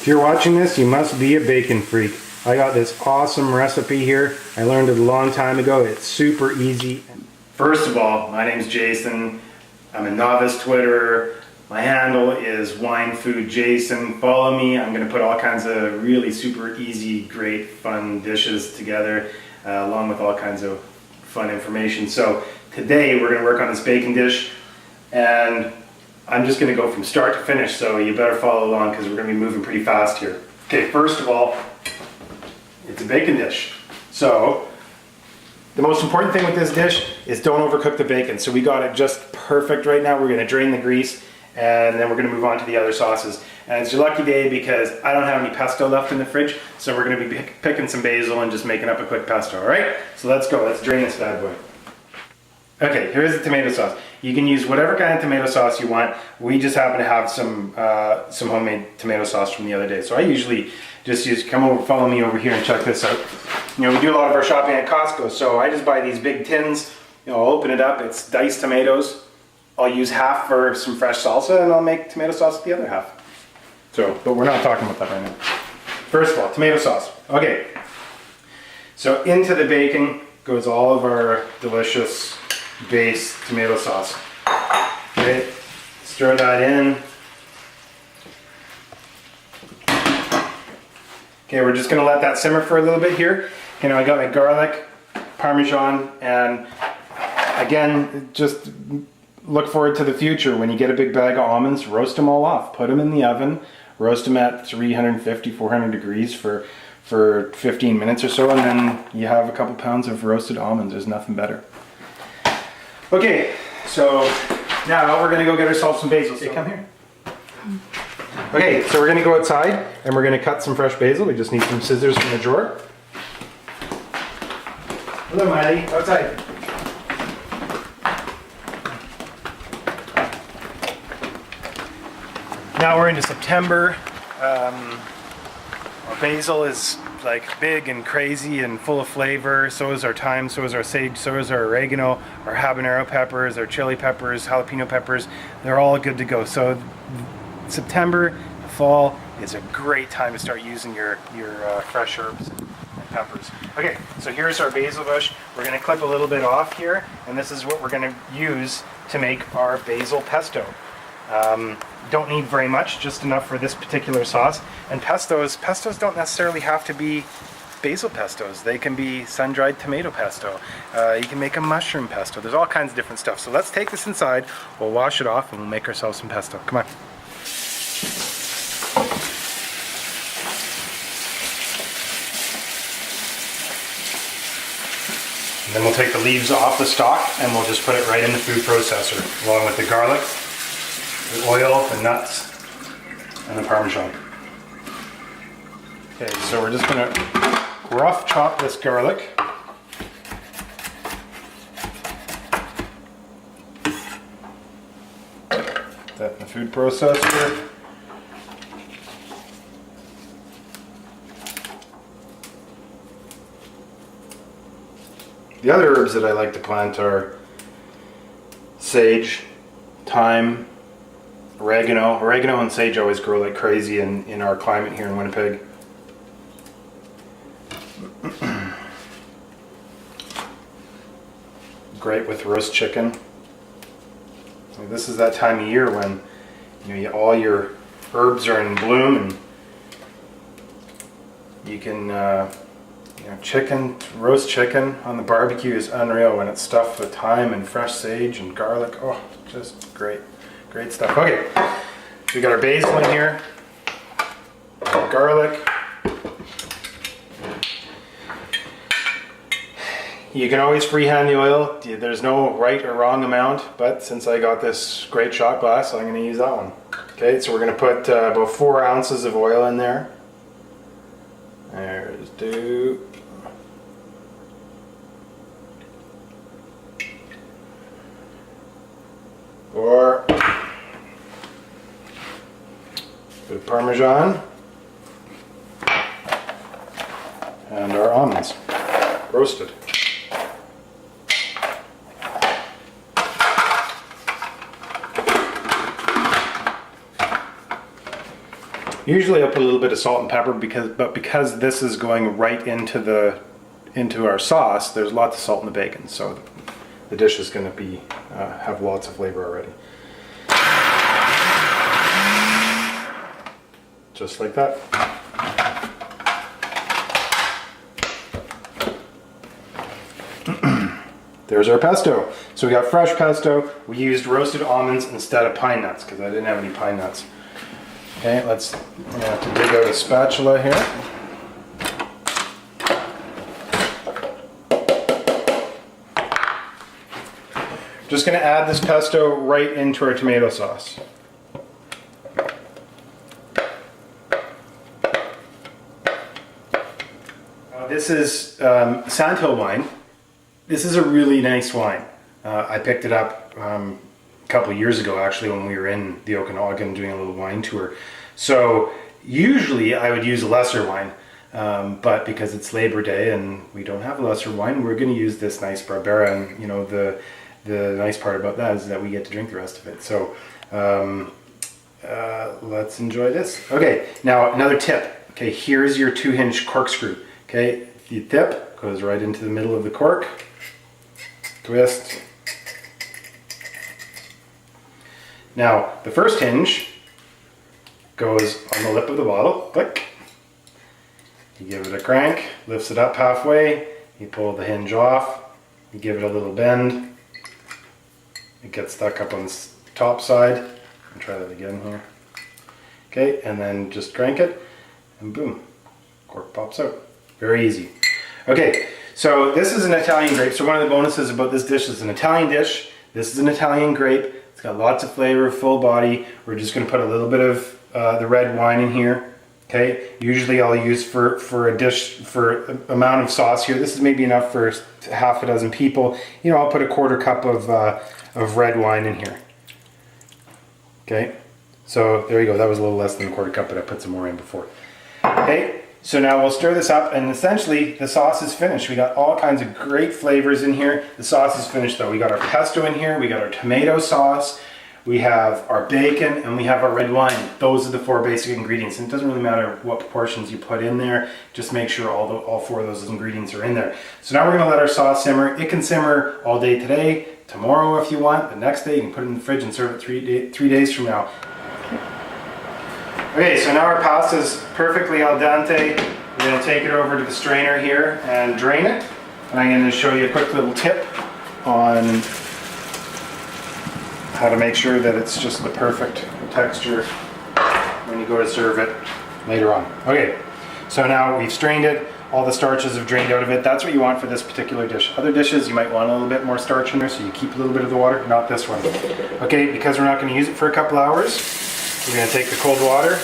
you're watching this, you must be a bacon freak. I got this awesome recipe here. I learned it a long time ago. It's super easy. First of all, my name's Jason. I'm a novice Twitterer. My handle is WineFoodJason. Follow me. I'm going to put all kinds of really super easy, great, fun dishes together, along with all kinds of fun information. So today we're going to work on this bacon dish, and I'm just going to go from start to finish, so you better follow along because we're going to be moving pretty fast here. Okay, first of all, it's a bacon dish. So the most important thing with this dish is don't overcook the bacon. So we got it just perfect right now. We're going to drain the grease, and then we're going to move on to the other sauces. And it's your lucky day because I don't have any pesto left in the fridge, so we're going to be picking some basil and just making up a quick pesto, all right? So let's go, let's drain this bad boy. Okay, here's the tomato sauce. You can use whatever kind of tomato sauce you want. We just happen to have some homemade tomato sauce from the other day. So I usually just come over, follow me over here and check this out. You know, we do a lot of our shopping at Costco, so I just buy these big tins. You know, I'll open it up, it's diced tomatoes. I'll use half for some fresh salsa, and I'll make tomato sauce with the other half. So, but we're not talking about that right now. First of all, tomato sauce. Okay, so into the bacon goes all of our delicious base tomato sauce. Okay, stir that in. Okay, we're just gonna let that simmer for a little bit here. You know, I got my garlic, Parmesan, and again, just look forward to the future. When you get a big bag of almonds, roast them all off. Put them in the oven, roast them at 350, 400 degrees for 15 minutes or so, and then you have a couple pounds of roasted almonds. There's nothing better. Okay, so now we're gonna go get ourselves some basil. Okay, come here. Okay, so we're gonna go outside and we're gonna cut some fresh basil. We just need some scissors from the drawer. Hello, Miley, outside. Now we're into September. Our basil is like big and crazy and full of flavor. So is our thyme, so is our sage, so is our oregano, our habanero peppers, our chili peppers, jalapeno peppers. They're all good to go. So September, fall is a great time to start using your fresh herbs and peppers. Okay, so here's our basil bush. We're going to clip a little bit off here, and this is what we're going to use to make our basil pesto. Don't need very much, just enough for this particular sauce. And pestos don't necessarily have to be basil pestos. They can be sun-dried tomato pesto. You can make a mushroom pesto. There's all kinds of different stuff. So let's take this inside, we'll wash it off, and we'll make ourselves some pesto. Come on. And then we'll take the leaves off the stalk, and we'll just put it right in the food processor, along with the garlic, the oil, the nuts, and the Parmesan. Okay, so we're just going to rough chop this garlic. Put that in the food processor. The other herbs that I like to plant are sage, thyme, oregano. Oregano and sage always grow like crazy in our climate here in Winnipeg. Great with roast chicken. This is that time of year when all your herbs are in bloom, and you can roast chicken on the barbecue is unreal when it's stuffed with thyme and fresh sage and garlic. Oh, just great. Great stuff. Okay, so we got our basil in here, our garlic. You can always freehand the oil. There's no right or wrong amount, but since I got this great shot glass, I'm going to use that one. Okay, so we're going to put about 4 ounces of oil in there. There's 2. Or bit of Parmesan and our almonds roasted. Usually I'll put a little bit of salt and pepper because this is going right into our sauce, there's lots of salt in the bacon, so the dish is going to be have lots of flavor already. Just like that. There's our pesto. So we got fresh pesto. We used roasted almonds instead of pine nuts because I didn't have any pine nuts. Okay, I'm gonna have to dig out a spatula here. Just gonna add this pesto right into our tomato sauce. This is Sandhill wine. This is a really nice wine. I picked it up a couple of years ago actually when we were in the Okanagan doing a little wine tour. So usually I would use a lesser wine, but because it's Labor Day and we don't have a lesser wine, we're going to use this nice Barbera, and you know the nice part about that is that we get to drink the rest of it. So let's enjoy this. Okay, now another tip. Okay, here's your 2-hinge corkscrew. Okay, the tip goes right into the middle of the cork. Twist. Now, the first hinge goes on the lip of the bottle. Click. You give it a crank, lifts it up halfway, you pull the hinge off, you give it a little bend. It gets stuck up on the top side. I'll try that again here. Okay, and then just crank it, and boom, cork pops out. Very easy. Okay, so this is an Italian grape. So one of the bonuses about this dish is an Italian dish. This is an Italian grape. It's got lots of flavor, full body. We're just going to put a little bit of the red wine in here. Okay, usually I'll use for a dish, for amount of sauce here. This is maybe enough for half a dozen people. You know, I'll put a 1/4 cup of red wine in here. Okay, so there you go. That was a little less than a 1/4 cup, but I put some more in before. Okay, so now we'll stir this up, and essentially the sauce is finished. We got all kinds of great flavors in here. The sauce is finished though. We got our pesto in here, we got our tomato sauce, we have our bacon, and we have our red wine. Those are the 4 basic ingredients, and it doesn't really matter what proportions you put in there. Just make sure all 4 of those ingredients are in there. So now we're going to let our sauce simmer. It can simmer all day today, tomorrow if you want, the next day you can put it in the fridge and serve it 3 days from now. Okay, so now our pasta is perfectly al dente. We're going to take it over to the strainer here and drain it. And I'm going to show you a quick little tip on how to make sure that it's just the perfect texture when you go to serve it later on. Okay, so now we've strained it. All the starches have drained out of it. That's what you want for this particular dish. Other dishes, you might want a little bit more starch in there, so you keep a little bit of the water. Not this one. Okay, because we're not going to use it for a couple hours, we're going to take the cold water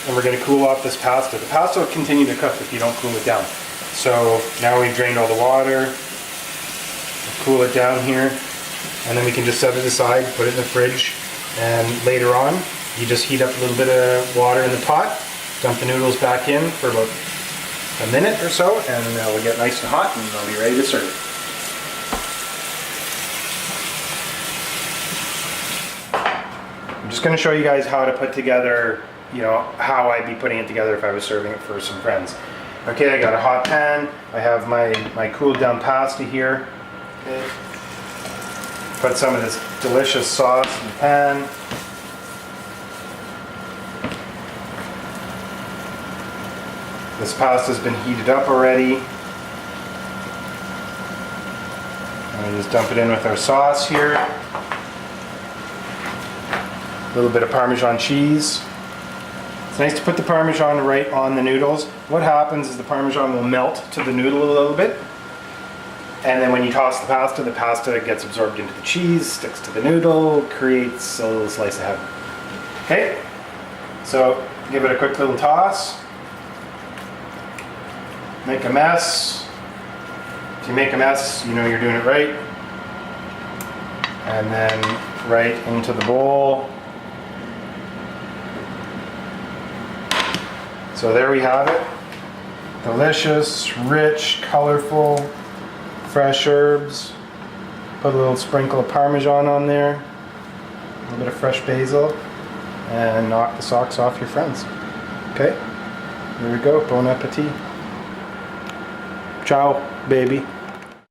and we're going to cool off this pasta. The pasta will continue to cook if you don't cool it down. So now we've drained all the water. We'll cool it down here, and then we can just set it aside, put it in the fridge, and later on you just heat up a little bit of water in the pot, dump the noodles back in for about a minute or so, and they'll get nice and hot and they'll be ready to serve. I'm just going to show you guys how to put together, you know, how I'd be putting it together if I was serving it for some friends. Okay, I got a hot pan. I have my cooled down pasta here. Okay. Put some of this delicious sauce in the pan. This pasta's been heated up already. And we just dump it in with our sauce here. A little bit of Parmesan cheese. It's nice to put the Parmesan right on the noodles. What happens is the Parmesan will melt to the noodle a little bit. And then when you toss the pasta gets absorbed into the cheese, sticks to the noodle, creates a little slice of heaven. Okay, so give it a quick little toss. Make a mess. If you make a mess, you know you're doing it right. And then right into the bowl. So there we have it. Delicious, rich, colorful, fresh herbs. Put a little sprinkle of Parmesan on there. A little bit of fresh basil. And knock the socks off your friends. Okay, there we go. Bon appetit. Ciao, baby.